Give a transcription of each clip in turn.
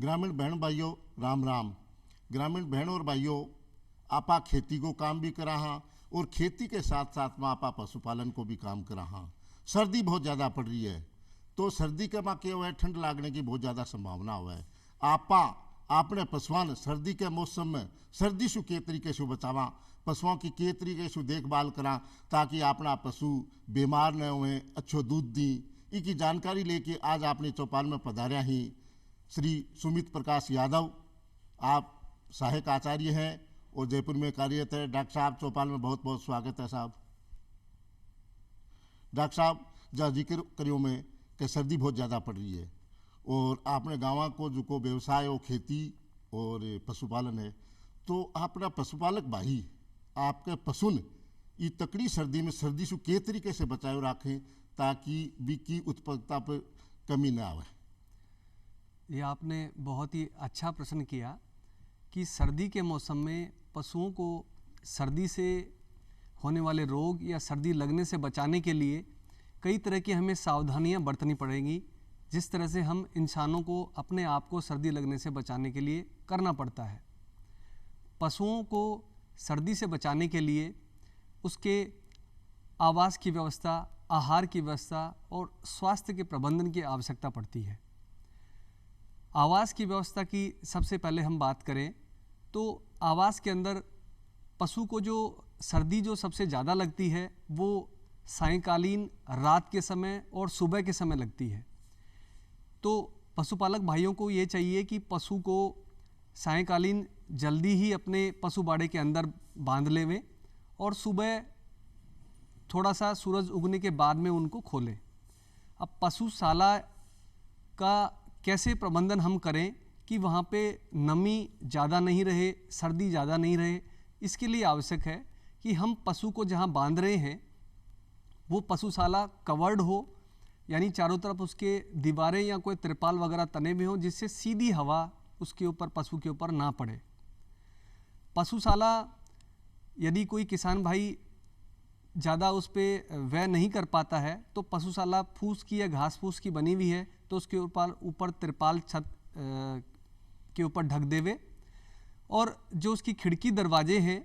ग्रामीण बहन भाइयों राम राम। ग्रामीण बहन और भाइयों, आपा खेती को काम भी करा हाँ और खेती के साथ साथ में आपा पशुपालन को भी काम करा हाँ। सर्दी बहुत ज़्यादा पड़ रही है, तो सर्दी के माँ क्या हुआ है, ठंड लागने की बहुत ज़्यादा संभावना हुआ है। आपा आपने पशुआन सर्दी के मौसम में सर्दी से के तरीके से बचावा, पशुओं की के तरीके से देखभाल करा ताकि अपना पशु बीमार न हुए, अच्छो दूध दी। इसकी जानकारी लेके आज आपने चौपाल में पधारा ही श्री सुमित प्रकाश यादव। आप सहायक आचार्य हैं और जयपुर में कार्यरत है। डॉक्टर साहब, चौपाल में बहुत बहुत स्वागत है साहब। डॉक्टर साहब, जहाँ जिक्र करियो में कि सर्दी बहुत ज़्यादा पड़ रही है और आपने गाँव को जो व्यवसाय हो खेती और पशुपालन है, तो अपना पशुपालक भाई आपके पशुन ये तकड़ी सर्दी में सर्दी से के तरीके से बचाए रखें ताकि बीकी उत्पादकता पर कमी ना आवे। ये आपने बहुत ही अच्छा प्रश्न किया कि सर्दी के मौसम में पशुओं को सर्दी से होने वाले रोग या सर्दी लगने से बचाने के लिए कई तरह की हमें सावधानियां बरतनी पड़ेंगी, जिस तरह से हम इंसानों को अपने आप को सर्दी लगने से बचाने के लिए करना पड़ता है। पशुओं को सर्दी से बचाने के लिए उसके आवास की व्यवस्था, आहार की व्यवस्था और स्वास्थ्य के प्रबंधन की आवश्यकता पड़ती है। आवास की व्यवस्था की सबसे पहले हम बात करें तो आवास के अंदर पशु को जो सर्दी जो सबसे ज़्यादा लगती है वो सायंकालीन, रात के समय और सुबह के समय लगती है। तो पशुपालक भाइयों को ये चाहिए कि पशु को सायंकालीन जल्दी ही अपने पशु बाड़े के अंदर बांध लेवें और सुबह थोड़ा सा सूरज उगने के बाद में उनको खोलें। अब पशुशाला का कैसे प्रबंधन हम करें कि वहाँ पे नमी ज़्यादा नहीं रहे, सर्दी ज़्यादा नहीं रहे, इसके लिए आवश्यक है कि हम पशु को जहाँ बांध रहे हैं वो पशुशाला कवर्ड हो, यानी चारों तरफ उसके दीवारें या कोई तिरपाल वगैरह तने में हो जिससे सीधी हवा उसके ऊपर, पशु के ऊपर ना पड़े। पशुशाला यदि कोई किसान भाई ज़्यादा उस पर व्यय नहीं कर पाता है तो पशुशाला फूस की या घास फूस की बनी हुई है तो उसके ऊपर तिरपाल छत के ऊपर ढक देवे। और जो उसकी खिड़की दरवाजे हैं,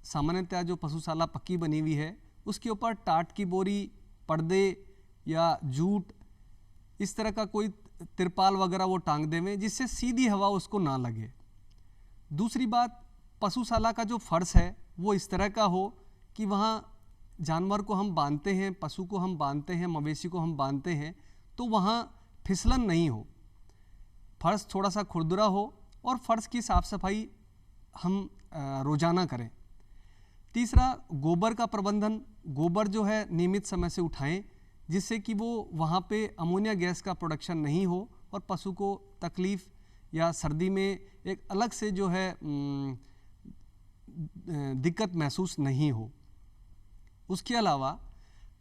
सामान्यतः जो पशुशाला पक्की बनी हुई है उसके ऊपर टाट की बोरी, पर्दे या जूट, इस तरह का कोई तिरपाल वगैरह वो टांग देवें जिससे सीधी हवा उसको ना लगे। दूसरी बात, पशुशाला का जो फर्श है वो इस तरह का हो कि वहाँ जानवर को हम बांधते हैं, पशु को हम बांधते हैं, मवेशी को हम बांधते हैं तो वहाँ फिसलन नहीं हो, फर्श थोड़ा सा खुरदुरा हो और फर्श की साफ़ सफाई हम रोज़ाना करें। तीसरा, गोबर का प्रबंधन, गोबर जो है नियमित समय से उठाएं जिससे कि वो वहाँ पे अमोनिया गैस का प्रोडक्शन नहीं हो और पशु को तकलीफ़ या सर्दी में एक अलग से जो है दिक्कत महसूस नहीं हो। उसके अलावा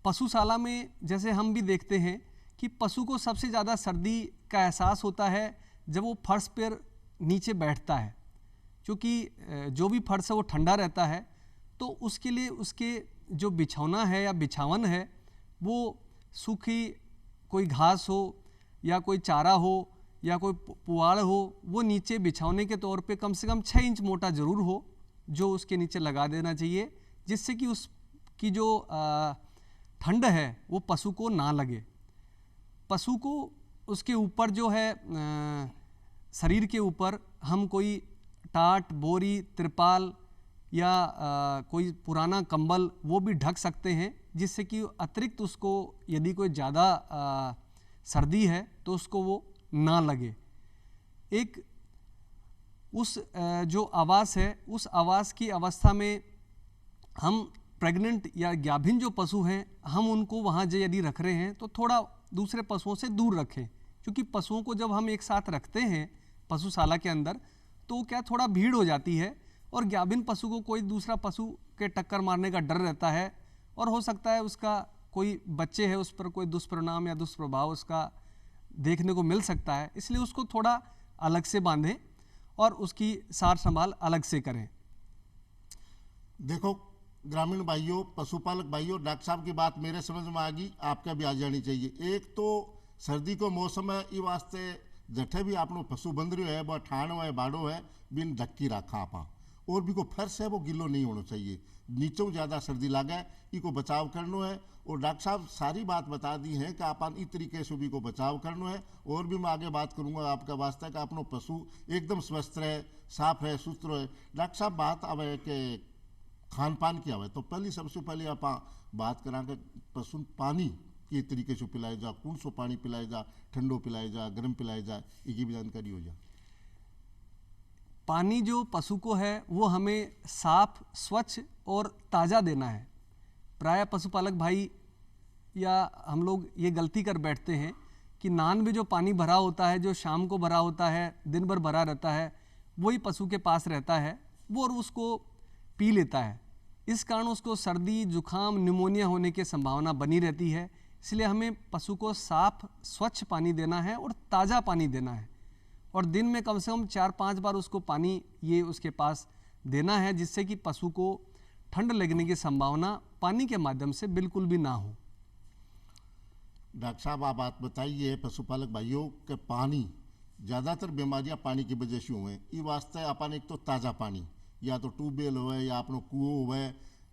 पशुशाला में जैसे हम भी देखते हैं कि पशु को सबसे ज़्यादा सर्दी का एहसास होता है जब वो फर्श पर नीचे बैठता है, क्योंकि जो भी फर्श है वो ठंडा रहता है, तो उसके लिए उसके जो बिछौना है या बिछावन है वो सूखी कोई घास हो या कोई चारा हो या कोई पुआल हो, वो नीचे बिछौने के तौर पे कम से कम 6 इंच मोटा ज़रूर हो जो उसके नीचे लगा देना चाहिए, जिससे कि उसकी जो ठंड है वो पशु को ना लगे। पशु को उसके ऊपर जो है शरीर के ऊपर हम कोई टाट, बोरी, तिरपाल या कोई पुराना कंबल वो भी ढक सकते हैं जिससे कि अतिरिक्त उसको यदि कोई ज़्यादा सर्दी है तो उसको वो ना लगे। एक उस जो आवास है उस आवास की अवस्था में हम प्रेग्नेंट या गाभिन जो पशु हैं हम उनको वहाँ यदि रख रहे हैं तो थोड़ा दूसरे पशुओं से दूर रखें, क्योंकि पशुओं को जब हम एक साथ रखते हैं पशुशाला के अंदर तो क्या थोड़ा भीड़ हो जाती है और गाभिन पशु को कोई दूसरा पशु के टक्कर मारने का डर रहता है और हो सकता है उसका कोई बच्चे है उस पर कोई दुष्परिणाम या दुष्प्रभाव उसका देखने को मिल सकता है, इसलिए उसको थोड़ा अलग से बांधें और उसकी सार संभाल अलग से करें। देखो ग्रामीण भाइयों, पशुपालक भाइयों, डॉक्टर साहब की बात मेरे समझ में आ गई, आपका भी आ जानी चाहिए। एक तो सर्दी को मौसम है, ये वास्ते जठे भी आपनो पशु बंध रहो है वह ठाणो है बाड़ो है बिन ढक्की रखा आपा। और भी को फर्श है वो गिलो नहीं होना चाहिए, नीचों ज़्यादा सर्दी लागे इको बचाव करनो है। और डॉक्टर साहब सारी बात बता दी है कि अपन इस तरीके से भी को बचाव करनो है। और भी मैं आगे बात करूंगा आपका वास्ते कि अपनो पशु एकदम स्वस्थ रहे, साफ रहे, सुस्त रहे। डॉक्टर साहब बात आवे कि खान पान की आवे, तो पहली सबसे पहले आप बात करा कि पशु पानी किस तरीके से पिलाया जा, कौन सो पानी पिलाया जा, ठंडो पिलाया जा, गर्म पिलाया जा, इसकी भी जानकारी हो जा। पानी जो पशु को है वो हमें साफ, स्वच्छ और ताज़ा देना है। प्रायः पशुपालक भाई या हम लोग ये गलती कर बैठते हैं कि नान में जो पानी भरा होता है, जो शाम को भरा होता है, दिन भर भरा रहता है, वही पशु के पास रहता है वो और उसको पी लेता है। इस कारण उसको सर्दी, जुखाम, निमोनिया होने की संभावना बनी रहती है। इसलिए हमें पशु को साफ, स्वच्छ पानी देना है और ताज़ा पानी देना है। और दिन में कम से कम 4-5 बार उसको पानी ये उसके पास देना है, जिससे कि पशु को ठंड लगने की संभावना पानी के माध्यम से बिल्कुल भी ना हो। डॉक्टर साहब आप बात बताइए पशुपालक भाइयों के पानी ज़्यादातर बीमारियां पानी की वजह से हुए, ये वास्ते अपन एक तो ताज़ा पानी या तो ट्यूबवेल हो या अपनो कुओं हो,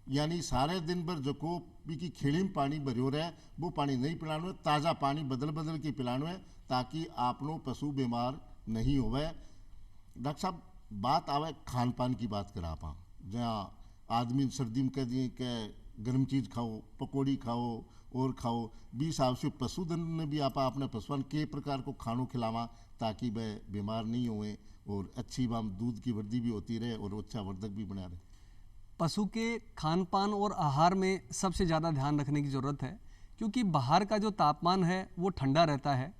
यानी सारे दिन भर जो को की खेड़ी में पानी भरियो रहे वो पानी नहीं पिलानो है, ताज़ा पानी बदल बदल के पिलानो है ताकि आपनो पशु बीमार नहीं होवे। डॉक्टर साहब बात आवे खान पान की बात करा आप, जहाँ आदमी सर्दी में कह दिए कि गर्म चीज़ खाओ, पकौड़ी खाओ और खाओ, भी हिसाब से पशुधन ने भी आप अपने पशुअन के प्रकार को खानों खिलावा ताकि वह बीमार नहीं हुए और अच्छी बाम दूध की वृद्धि भी होती रहे और अच्छा वर्धक भी बना रहे। पशु के खान पान और आहार में सबसे ज़्यादा ध्यान रखने की ज़रूरत है, क्योंकि बाहर का जो तापमान है वो ठंडा रहता है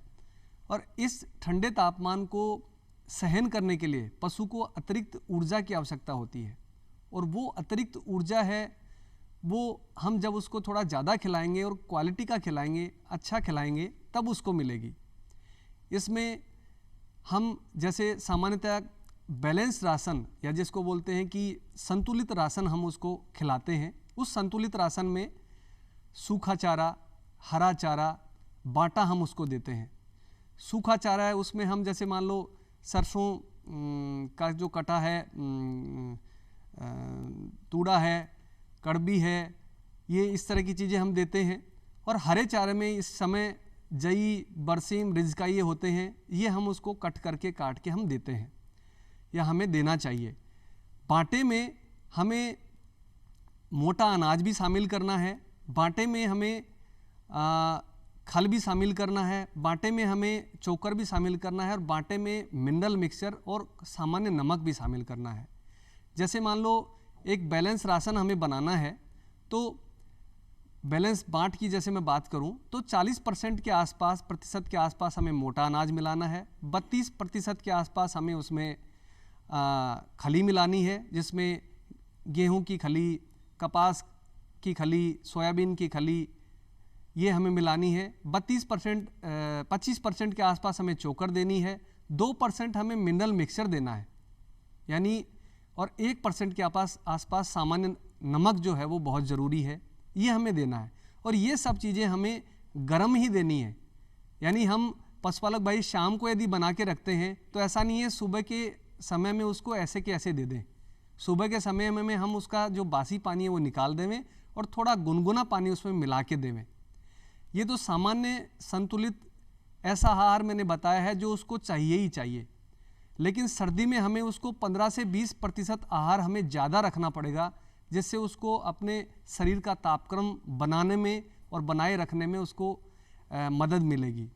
और इस ठंडे तापमान को सहन करने के लिए पशु को अतिरिक्त ऊर्जा की आवश्यकता होती है। और वो अतिरिक्त ऊर्जा है वो हम जब उसको थोड़ा ज़्यादा खिलाएंगे और क्वालिटी का खिलाएंगे, अच्छा खिलाएंगे, तब उसको मिलेगी। इसमें हम जैसे सामान्यतः बैलेंस राशन या जिसको बोलते हैं कि संतुलित राशन हम उसको खिलाते हैं। उस संतुलित राशन में सूखा चारा, हरा चारा, बाटा हम उसको देते हैं। सूखा चारा है उसमें हम जैसे मान लो सरसों का जो कटा है, तूड़ा है, कड़बी है, ये इस तरह की चीज़ें हम देते हैं। और हरे चारे में इस समय जई, बरसीम, रिजका ये होते हैं, ये हम उसको काट के हम देते हैं या हमें देना चाहिए। बाटे में हमें मोटा अनाज भी शामिल करना है, बाटे में हमें खल भी शामिल करना है, बाटे में हमें चोकर भी शामिल करना है और बाटे में मिनरल मिक्सचर और सामान्य नमक भी शामिल करना है। जैसे मान लो एक बैलेंस राशन हमें बनाना है तो बैलेंस बाट की जैसे मैं बात करूं तो 40% के आसपास, प्रतिशत के आसपास हमें मोटा अनाज मिलाना है, 32% के आसपास हमें उसमें खली मिलानी है, जिसमें गेहूं की खली, कपास की खली, सोयाबीन की खली, ये हमें मिलानी है। 25% के आसपास हमें चोकर देनी है, 2% हमें मिनरल मिक्सचर देना है यानी, और 1% के आसपास सामान्य नमक जो है वो बहुत ज़रूरी है, ये हमें देना है। और ये सब चीज़ें हमें गर्म ही देनी है। यानी हम पशुपालक भाई शाम को यदि बना के रखते हैं तो ऐसा नहीं है सुबह के समय में उसको ऐसे के ऐसे दे दें। सुबह के समय में हम उसका जो बासी पानी है वो निकाल देवें और थोड़ा गुनगुना पानी उसमें मिला के देवें। ये तो सामान्य संतुलित ऐसा आहार मैंने बताया है जो उसको चाहिए ही चाहिए। लेकिन सर्दी में हमें उसको 15 से 20% आहार हमें ज़्यादा रखना पड़ेगा, जिससे उसको अपने शरीर का तापक्रम बनाने में और बनाए रखने में उसको मदद मिलेगी।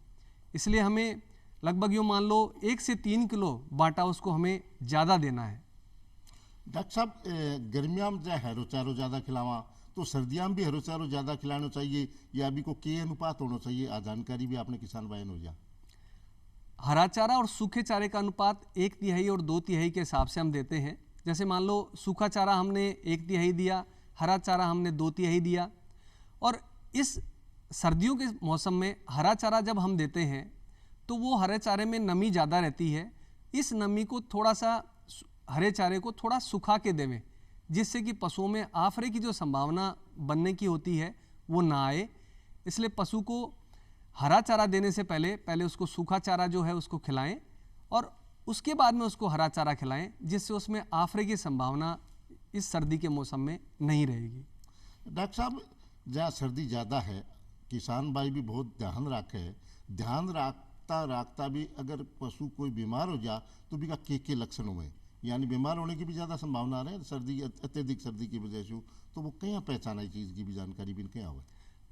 इसलिए हमें लगभग यूँ मान लो 1 से 3 किलो बाटा उसको हमें ज़्यादा देना है। डॉक्टर साहब गर्मियाँ में जो हरो चारो ज़्यादा खिलावा तो सर्दियाँ में भी हरो चारो ज़्यादा खिलाना चाहिए या अभी को के अनुपात होना चाहिए, आ जानकारी भी आपने किसान भाई हो जा। हरा चारा और सूखे चारे का अनुपात 1/3 और 2/3 के हिसाब से हम देते हैं। जैसे मान लो सूखा चारा हमने 1/3 दिया, हरा चारा हमने 2/3 दिया। और इस सर्दियों के मौसम में हरा चारा जब हम देते हैं तो वो हरे चारे में नमी ज़्यादा रहती है। इस नमी को थोड़ा सा हरे चारे को थोड़ा सुखा के देवें, जिससे कि पशुओं में आफरे की जो संभावना बनने की होती है वो ना आए। इसलिए पशु को हरा चारा देने से पहले पहले उसको सूखा चारा जो है उसको खिलाएं और उसके बाद में उसको हरा चारा खिलाएं, जिससे उसमें आफरे की संभावना इस सर्दी के मौसम में नहीं रहेगी। डॉक्टर साहब, जहाँ सर्दी ज़्यादा है, किसान भाई भी बहुत ध्यान रखे, ध्यान रखता रखता भी अगर पशु कोई बीमार हो जा तो भी का के लक्षण हुए, यानी बीमार होने की भी ज़्यादा संभावना है सर्दी, अत्यधिक सर्दी की वजह से, तो वो कहीं पहचाना इस चीज़ की भी जानकारी भी क्या हुआ।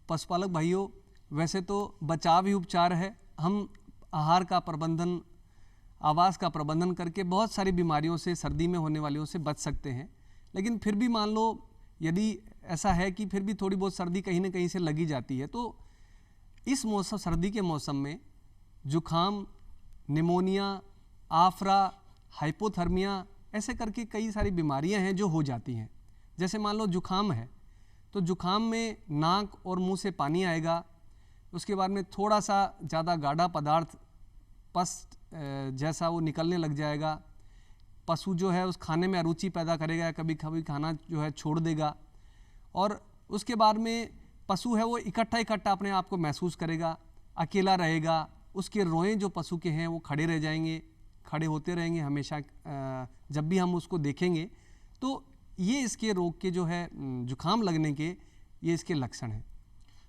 पशुपालक भाइयों, वैसे तो बचाव ही उपचार है। हम आहार का प्रबंधन, आवास का प्रबंधन करके बहुत सारी बीमारियों से, सर्दी में होने वालियों से बच सकते हैं, लेकिन फिर भी मान लो यदि ऐसा है कि फिर भी थोड़ी बहुत सर्दी कहीं ना कहीं से लगी जाती है, तो इस मौसम, सर्दी के मौसम में जुखाम, निमोनिया, आफरा, हाइपोथर्मिया, ऐसे करके कई सारी बीमारियां हैं जो हो जाती हैं। जैसे मान लो जुखाम है, तो जुखाम में नाक और मुंह से पानी आएगा, उसके बाद में थोड़ा सा ज़्यादा गाढ़ा पदार्थ पस जैसा वो निकलने लग जाएगा। पशु जो है उस खाने में अरुचि पैदा करेगा, कभी कभी खाना जो है छोड़ देगा, और उसके बाद में पशु है वो इकट्ठा इकट्ठा अपने आप को महसूस करेगा, अकेला रहेगा, उसके रोएं जो पशु के हैं वो खड़े रह जाएंगे, खड़े होते रहेंगे हमेशा। जब भी हम उसको देखेंगे तो ये इसके रोग के जो है, जुखाम लगने के ये इसके लक्षण हैं।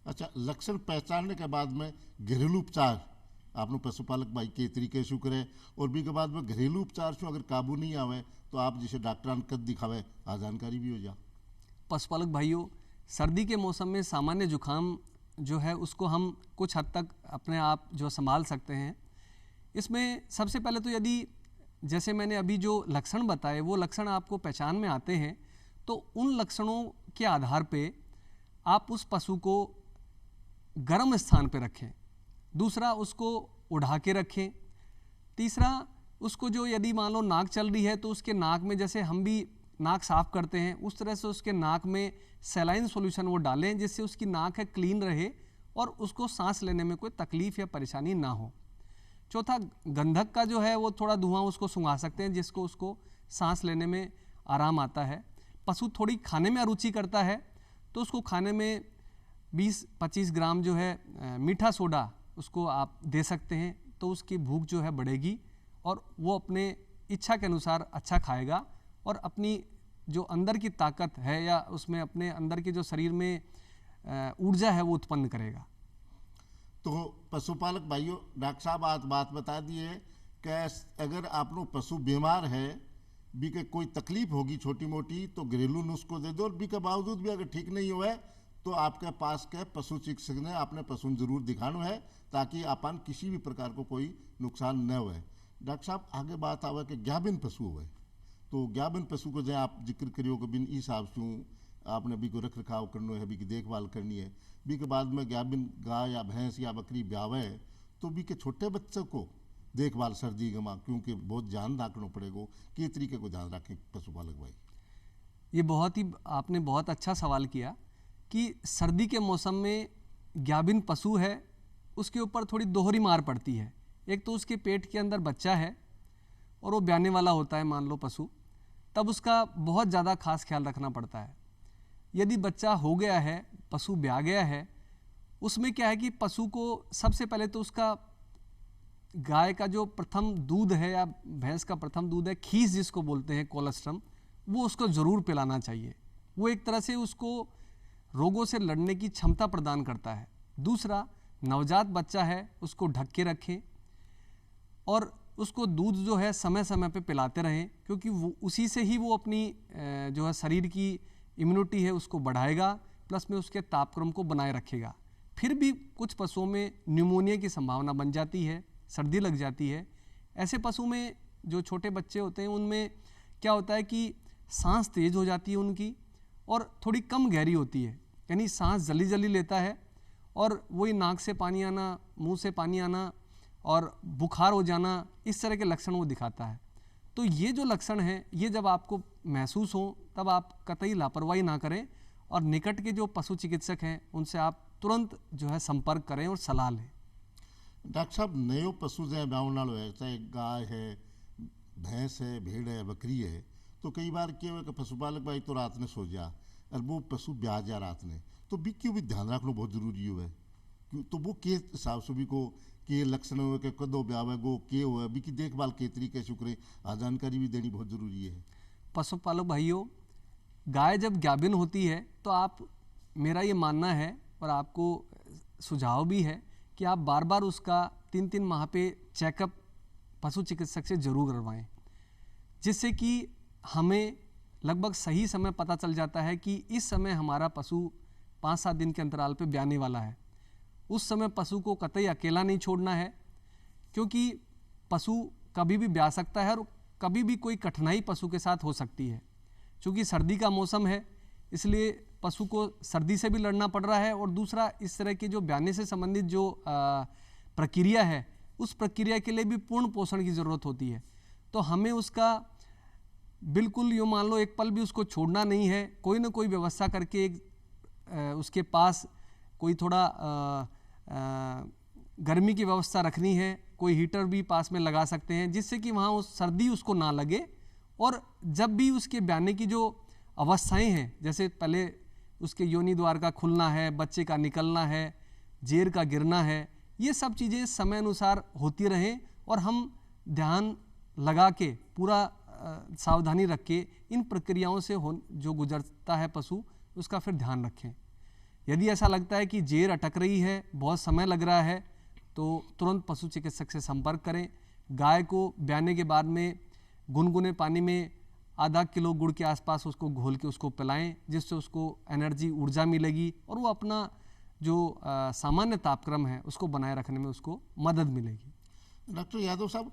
अच्छा, लक्षण पहचानने के बाद में घरेलू उपचार आपने पशुपालक भाई के तरीके से करे, और भी के बाद में घरेलू उपचार से अगर काबू नहीं आवे तो आप जिसे डॉक्टर कद दिखावे, आ जानकारी भी हो जा। पशुपालक भाइयों, सर्दी के मौसम में सामान्य जुखाम जो है उसको हम कुछ हद तक अपने आप जो संभाल सकते हैं। इसमें सबसे पहले तो यदि जैसे मैंने अभी जो लक्षण बताए वो लक्षण आपको पहचान में आते हैं, तो उन लक्षणों के आधार पे आप उस पशु को गर्म स्थान पे रखें। दूसरा, उसको उड़ा के रखें। तीसरा, उसको जो यदि मान लो नाक चल रही है तो उसके नाक में, जैसे हम भी नाक साफ करते हैं उस तरह से उसके नाक में सलाइन सॉल्यूशन वो डालें, जिससे उसकी नाक है क्लीन रहे और उसको सांस लेने में कोई तकलीफ या परेशानी ना हो। चौथा, गंधक का जो है वो थोड़ा धुआं उसको सूंघा सकते हैं, जिसको उसको सांस लेने में आराम आता है। पशु थोड़ी खाने में अरुचि करता है तो उसको खाने में 20-25 ग्राम जो है मीठा सोडा उसको आप दे सकते हैं, तो उसकी भूख जो है बढ़ेगी और वो अपने इच्छा के अनुसार अच्छा खाएगा और अपनी जो अंदर की ताकत है या उसमें अपने अंदर की जो शरीर में ऊर्जा है वो उत्पन्न करेगा। तो पशुपालक भाइयों, डॉक्टर साहब आज बात बता दिए कि अगर आप लोग पशु बीमार है, बी के कोई तकलीफ होगी छोटी मोटी, तो घरेलू नुस्खों दे दो, और बी के बावजूद भी अगर ठीक नहीं हुआ तो आपके पास के पशु चिकित्सक ने अपने पशु जरूर दिखाना है, ताकि अपन किसी भी प्रकार को कोई नुकसान न हो। डॉक्टर साहब, आगे बात आवे कि ज्ञाबिन पशु हुए, तो ज्ञाबिन पशु को जो आप जिक्र करियो कि बिन हिसाब से आपने भी को रख रखाव करना है, भी की देखभाल करनी है, भी के बाद में ज्ञाबिन गाय या भैंस या बकरी ब्यावे तो भी के छोटे बच्चों को देखभाल सर्दी के माँ, क्योंकि बहुत ध्यान रखना पड़ेगा, किस तरीके को ध्यान रखें पशुपालक भाई। ये बहुत ही आपने बहुत अच्छा सवाल किया कि सर्दी के मौसम में ज्ञाबिन पशु है उसके ऊपर थोड़ी दोहरी मार पड़ती है। एक तो उसके पेट के अंदर बच्चा है और वो ब्याने वाला होता है मान लो पशु, तब उसका बहुत ज़्यादा खास ख्याल रखना पड़ता है। यदि बच्चा हो गया है, पशु ब्याह गया है, उसमें क्या है कि पशु को सबसे पहले तो उसका गाय का जो प्रथम दूध है या भैंस का प्रथम दूध है, खीस जिसको बोलते हैं, कोलेस्ट्रम, वो उसको ज़रूर पिलाना चाहिए। वो एक तरह से उसको रोगों से लड़ने की क्षमता प्रदान करता है। दूसरा, नवजात बच्चा है उसको ढक के रखें और उसको दूध जो है समय समय पे पिलाते रहें, क्योंकि वो उसी से ही वो अपनी जो है शरीर की इम्यूनिटी है उसको बढ़ाएगा, प्लस में उसके तापक्रम को बनाए रखेगा। फिर भी कुछ पशुओं में न्यूमोनिया की संभावना बन जाती है, सर्दी लग जाती है। ऐसे पशु में जो छोटे बच्चे होते हैं उनमें क्या होता है कि सांस तेज हो जाती है उनकी और थोड़ी कम गहरी होती है, यानी सांस जल्दी जल्दी लेता है और वही नाक से पानी आना, मुंह से पानी आना और बुखार हो जाना, इस तरह के लक्षण वो दिखाता है। तो ये जो लक्षण हैं, ये जब आपको महसूस हो तब आप कतई लापरवाही ना करें और निकट के जो पशु चिकित्सक हैं उनसे आप तुरंत जो है संपर्क करें और सलाह लें। डॉक्टर साहब, नयो पशु जो ब्यावन वालों है, चाहे गाय है, भैंस है, भेड़ है, बकरी है, तो कई बार क्या हुआ कि पशुपालक भाई तो रात में सो जा और वो पशु ब्याह जा रात में, तो भी क्यों भी ध्यान रखना बहुत जरूरी है, तो वो के हिसाब से भी को के लक्षण हो के कदों ब्यावे गो के हो अभी की देखभाल के तरीके से करे आ जानकारी भी देनी बहुत जरूरी है। पशुपालक भाइयों, गाय जब गाभिन होती है तो आप, मेरा ये मानना है और आपको सुझाव भी है कि आप बार बार उसका 3-3 माह पे चेकअप पशु चिकित्सक से जरूर करवाएं, जिससे कि हमें लगभग सही समय पता चल जाता है कि इस समय हमारा पशु 5-7 दिन के अंतराल पे ब्याने वाला है। उस समय पशु को कतई अकेला नहीं छोड़ना है, क्योंकि पशु कभी भी ब्या सकता है और कभी भी कोई कठिनाई पशु के साथ हो सकती है। क्योंकि सर्दी का मौसम है, इसलिए पशु को सर्दी से भी लड़ना पड़ रहा है, और दूसरा इस तरह के जो ब्याने से संबंधित जो प्रक्रिया है, उस प्रक्रिया के लिए भी पूर्ण पोषण की ज़रूरत होती है। तो हमें उसका बिल्कुल यूँ मान लो एक पल भी उसको छोड़ना नहीं है, कोई ना कोई व्यवस्था करके उसके पास कोई थोड़ा गर्मी की व्यवस्था रखनी है, कोई हीटर भी पास में लगा सकते हैं, जिससे कि वहाँ उस सर्दी उसको ना लगे। और जब भी उसके ब्याने की जो अवस्थाएं हैं, जैसे पहले उसके योनि द्वार का खुलना है, बच्चे का निकलना है, जेर का गिरना है, ये सब चीज़ें समय अनुसार होती रहें और हम ध्यान लगा के पूरा सावधानी रख के इन प्रक्रियाओं से जो गुजरता है पशु, उसका फिर ध्यान रखें। यदि ऐसा लगता है कि जेर अटक रही है, बहुत समय लग रहा है, तो तुरंत पशु चिकित्सक से संपर्क करें। गाय को ब्याने के बाद में गुनगुने पानी में आधा किलो गुड़ के आसपास उसको घोल के उसको पिलाएं, जिससे उसको एनर्जी, ऊर्जा मिलेगी और वो अपना जो सामान्य तापक्रम है उसको बनाए रखने में उसको मदद मिलेगी। डॉक्टर यादव साहब,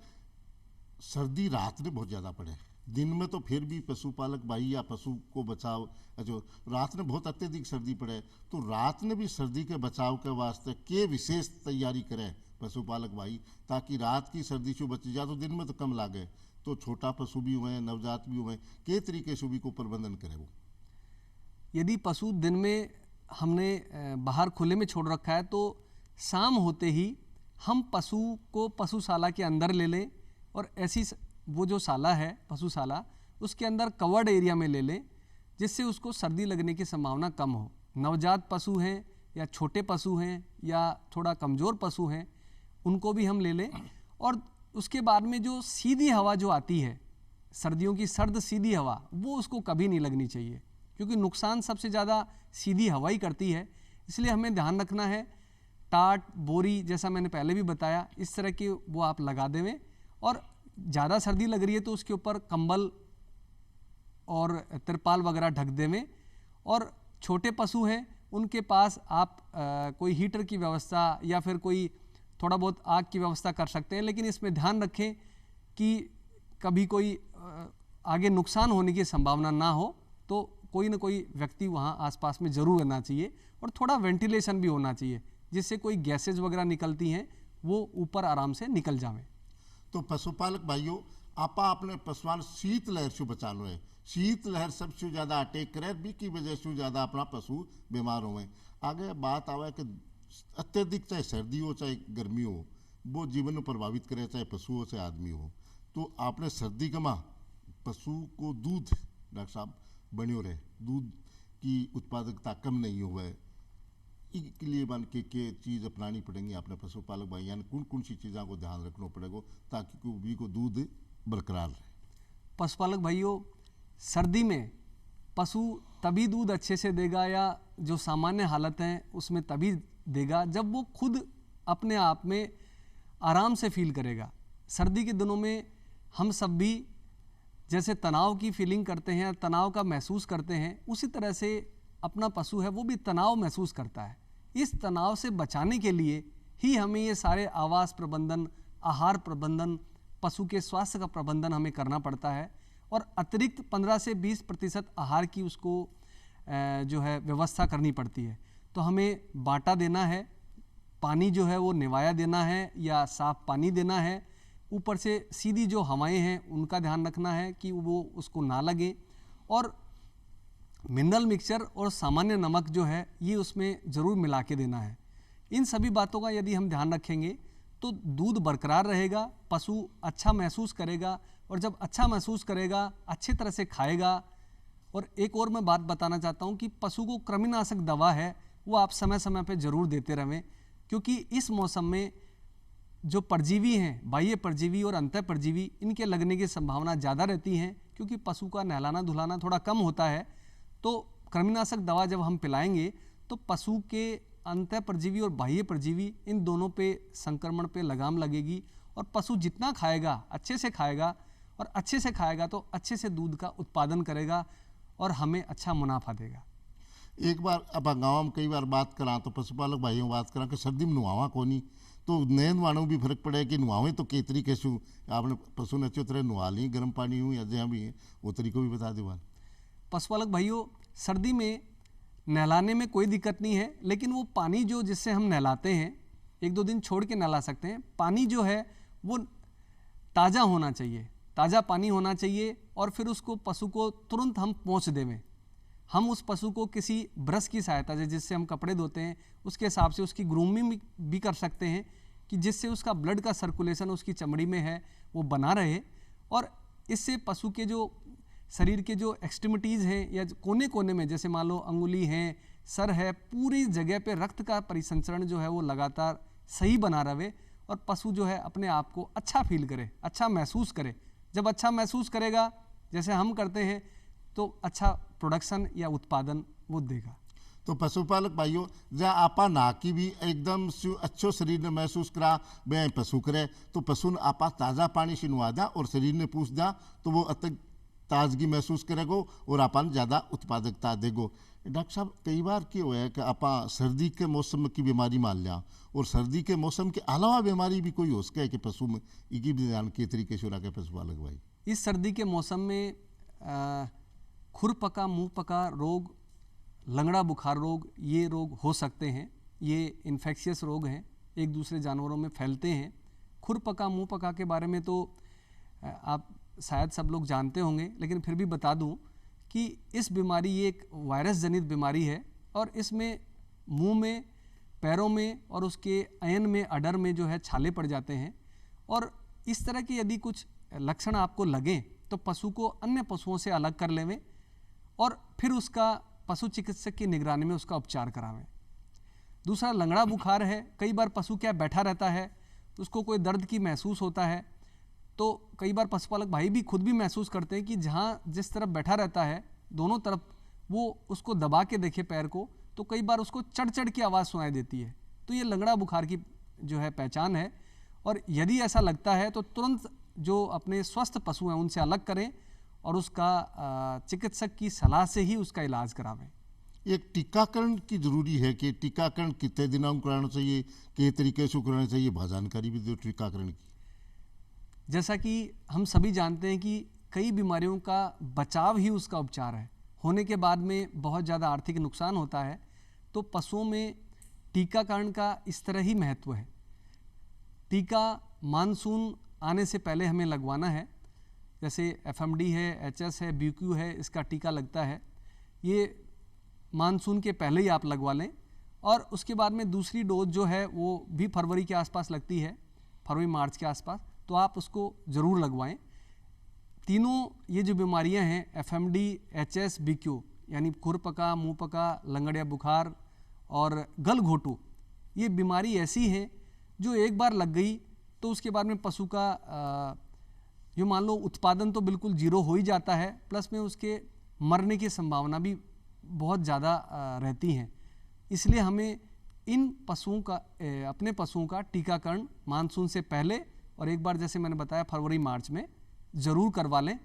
सर्दी रात में बहुत ज़्यादा पड़े, दिन में तो फिर भी पशुपालक भाई या पशु को बचाव, जो रात में बहुत अत्यधिक सर्दी पड़े, तो रात में भी सर्दी के बचाव के वास्ते के विशेष तैयारी करें पशुपालक भाई, ताकि रात की सर्दी से बच जाए, तो दिन में तो कम लागे, तो छोटा पशु भी हुए, नवजात भी हुए, के तरीके से भी को प्रबंधन करें वो। यदि पशु दिन में हमने बाहर खुले में छोड़ रखा है, तो शाम होते ही हम पशु को पशुशाला के अंदर ले लें, और ऐसी वो जो शाला है पशुशाला, उसके अंदर कवर्ड एरिया में ले लें, जिससे उसको सर्दी लगने की संभावना कम हो। नवजात पशु हैं या छोटे पशु हैं या थोड़ा कमज़ोर पशु हैं, उनको भी हम ले लें। और उसके बाद में जो सीधी हवा जो आती है, सर्दियों की सर्द सीधी हवा, वो उसको कभी नहीं लगनी चाहिए, क्योंकि नुकसान सबसे ज़्यादा सीधी हवा ही करती है। इसलिए हमें ध्यान रखना है, टाट, बोरी, जैसा मैंने पहले भी बताया, इस तरह की वो आप लगा देवें। और ज़्यादा सर्दी लग रही है तो उसके ऊपर कंबल और तिरपाल वगैरह ढक देवें। और छोटे पशु हैं, उनके पास आप कोई हीटर की व्यवस्था या फिर कोई थोड़ा बहुत आग की व्यवस्था कर सकते हैं, लेकिन इसमें ध्यान रखें कि कभी कोई आगे नुकसान होने की संभावना ना हो, तो कोई ना कोई व्यक्ति वहाँ आसपास में ज़रूर रहना चाहिए। और थोड़ा वेंटिलेशन भी होना चाहिए, जिससे कोई गैसेज वगैरह निकलती हैं वो ऊपर आराम से निकल जाएं। तो पशुपालक भाइयों, आपा अपने पशुआन शीत लहर से बचानो है। शीत लहर सबसे ज़्यादा अटैक करे, भी की वजह से ज़्यादा अपना पशु बीमार हुए। आगे बात आवे कि अत्यधिक चाहे सर्दी हो चाहे गर्मी हो, वो जीवन को प्रभावित करे, चाहे पशु हो चाहे आदमी हो। तो आपने सर्दी का माह पशु को दूध, डॉक्टर साहब, बनियो रहे, दूध की उत्पादकता कम नहीं हुआ है, इसके लिए बन के चीज़ अपनानी पड़ेंगी आपने पशुपालक भाई, यानी कौन कौन सी चीज़ों को ध्यान रखना पड़ेगा ताकि भी को दूध बरकरार रहे। पशुपालक भाइयों, सर्दी में पशु तभी दूध अच्छे से देगा या जो सामान्य हालत है उसमें तभी देगा जब वो खुद अपने आप में आराम से फील करेगा। सर्दी के दिनों में हम सब भी जैसे तनाव की फीलिंग करते हैं, तनाव का महसूस करते हैं, उसी तरह से अपना पशु है वो भी तनाव महसूस करता है। इस तनाव से बचाने के लिए ही हमें ये सारे आवास प्रबंधन, आहार प्रबंधन, पशु के स्वास्थ्य का प्रबंधन हमें करना पड़ता है। और अतिरिक्त 15 से 20% आहार की उसको जो है व्यवस्था करनी पड़ती है। तो हमें बाटा देना है, पानी जो है वो निवाया देना है या साफ पानी देना है, ऊपर से सीधी जो हवाएं हैं उनका ध्यान रखना है कि वो उसको ना लगे, और मिनरल मिक्सचर और सामान्य नमक जो है ये उसमें ज़रूर मिला के देना है। इन सभी बातों का यदि हम ध्यान रखेंगे तो दूध बरकरार रहेगा, पशु अच्छा महसूस करेगा, और जब अच्छा महसूस करेगा अच्छी तरह से खाएगा। और एक और मैं बात बताना चाहता हूँ कि पशु को कृमिनाशक दवा है वो आप समय समय पे ज़रूर देते रहें, क्योंकि इस मौसम में जो परजीवी हैं, बाह्य परजीवी और अंतः परजीवी, इनके लगने की संभावना ज़्यादा रहती है क्योंकि पशु का नहलाना धुलाना थोड़ा कम होता है। तो कृमिनाशक दवा जब हम पिलाएंगे तो पशु के अंतः परजीवी और बाह्य परजीवी इन दोनों पे संक्रमण पे लगाम लगेगी और पशु जितना खाएगा, अच्छे से खाएगा और अच्छे से खाएगा तो अच्छे से दूध का उत्पादन करेगा और हमें अच्छा मुनाफा देगा। एक बार अब गाँव में कई बार बात करा तो पशुपालक भाइयों बात करा कि सर्दी में नुहावा कोनी, तो नए नुहाणों भी फर्क पड़े कि नुहावे तो के तरीके से आपने पशु ने अच्छी तरह नुहा ली, गर्म पानी हूँ या जहाँ भी है वो तरीको भी बता दे। पशुपालक भाइयों, सर्दी में नहलाने में कोई दिक्कत नहीं है, लेकिन वो पानी जो जिससे हम नहलाते हैं 1-2 दिन छोड़ के नहला सकते हैं। पानी जो है वो ताज़ा होना चाहिए, ताज़ा पानी होना चाहिए और फिर उसको पशु को तुरंत हम पोंछ देवें। हम उस पशु को किसी ब्रश की सहायता से, जिससे हम कपड़े धोते हैं, उसके हिसाब से उसकी ग्रूमिंग भी कर सकते हैं कि जिससे उसका ब्लड का सर्कुलेशन उसकी चमड़ी में है वो बना रहे और इससे पशु के जो शरीर के जो एक्सट्रीमिटीज़ हैं या कोने कोने में, जैसे मान लो अंगुली है, सर है, पूरी जगह पे रक्त का परिसंचरण जो है वो लगातार सही बना रहे और पशु जो है अपने आप को अच्छा फील करे, अच्छा महसूस करे। जब अच्छा महसूस करेगा जैसे हम करते हैं तो अच्छा प्रोडक्शन या उत्पादन वो देगा। तो पशुपालक भाइयों, जहाँ आपा नाकी भी एकदम अच्छो शरीर ने महसूस करा वे पशु करे तो पशु ने आपा ताज़ा पानी से नुहा दा और शरीर ने पूछ दा तो वो अतक ताजगी महसूस करेगो और अपन ज़्यादा उत्पादकता देगो। डॉक्टर साहब, कई बार क्या हुआ है कि आपा सर्दी के मौसम की बीमारी मान लिया और सर्दी के मौसम के अलावा बीमारी भी कोई हो सके कि पशु में इकी भी ध्यान के तरीके से रखे पशुपालक भाई। इस सर्दी के मौसम में खुर पका मुंह पका रोग, लंगड़ा बुखार रोग, ये रोग हो सकते हैं। ये इन्फेक्शियस रोग हैं, एक दूसरे जानवरों में फैलते हैं। खुर पका मुंह पका के बारे में तो आप शायद सब लोग जानते होंगे, लेकिन फिर भी बता दूं कि इस बीमारी, ये एक वायरस जनित बीमारी है और इसमें मुंह में, पैरों में और उसके अयन में, अडर में जो है छाले पड़ जाते हैं। और इस तरह के यदि कुछ लक्षण आपको लगें तो पशु को अन्य पशुओं से अलग कर लेवें और फिर उसका पशु चिकित्सक की निगरानी में उसका उपचार करावें। दूसरा लंगड़ा बुखार है। कई बार पशु क्या बैठा रहता है, उसको कोई दर्द की महसूस होता है, तो कई बार पशुपालक भाई भी खुद भी महसूस करते हैं कि जहाँ जिस तरफ बैठा रहता है दोनों तरफ वो उसको दबा के देखे पैर को, तो कई बार उसको चढ़ चढ़ की आवाज़ सुनाई देती है। तो ये लंगड़ा बुखार की जो है पहचान है और यदि ऐसा लगता है तो तुरंत जो अपने स्वस्थ पशु हैं उनसे अलग करें और उसका चिकित्सक की सलाह से ही उसका इलाज करावें। एक टीकाकरण की जरूरी है कि टीकाकरण कितने दिनों में कराना चाहिए, किस तरीके से कराना चाहिए, बहुत जानकारी भी दो टीकाकरण की। जैसा कि हम सभी जानते हैं कि कई बीमारियों का बचाव ही उसका उपचार है। होने के बाद में बहुत ज़्यादा आर्थिक नुकसान होता है, तो पशुओं में टीकाकरण का इस तरह ही महत्व है। टीका मानसून आने से पहले हमें लगवाना है। जैसे FMD है, HS है, BQ है, इसका टीका लगता है। ये मानसून के पहले ही आप लगवा लें और उसके बाद में दूसरी डोज जो है वो भी फरवरी के आसपास लगती है, फरवरी मार्च के आसपास, तो आप उसको ज़रूर लगवाएं। तीनों ये जो बीमारियां हैं FMD, HS, BQ यानी खुर पका, मुँह पका, लंगड़िया बुखार और गलघोटू, ये बीमारी ऐसी है जो एक बार लग गई तो उसके बाद में पशु का जो मान लो उत्पादन तो बिल्कुल जीरो हो ही जाता है, प्लस में उसके मरने की संभावना भी बहुत ज़्यादा रहती हैं। इसलिए हमें इन पशुओं का अपने पशुओं का टीकाकरण मानसून से पहले और एक बार जैसे मैंने बताया फरवरी मार्च में ज़रूर करवा लें,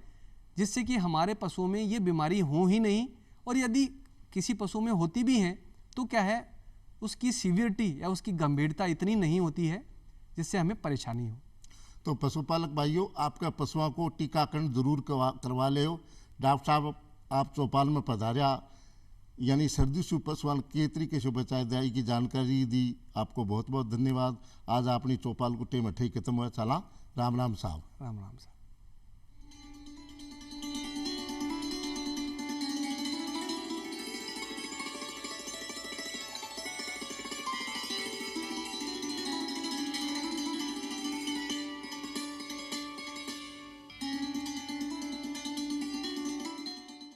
जिससे कि हमारे पशुओं में ये बीमारी हो ही नहीं, और यदि किसी पशु में होती भी हैं तो क्या है उसकी सीवियरिटी या उसकी गंभीरता इतनी नहीं होती है जिससे हमें परेशानी हो। तो पशुपालक भाइयों, आपका पशुओं को टीकाकरण जरूर करवा ले हो। डॉक्टर साहब, आप चौपाल में पधारा, यानी सर्दी से पशुओं के तरीके से बचाए जाए की जानकारी दी, आपको बहुत बहुत धन्यवाद। आज अपनी चौपाल को टेम अठे खत्म हुआ, चला। राम राम साहब। राम राम साहब।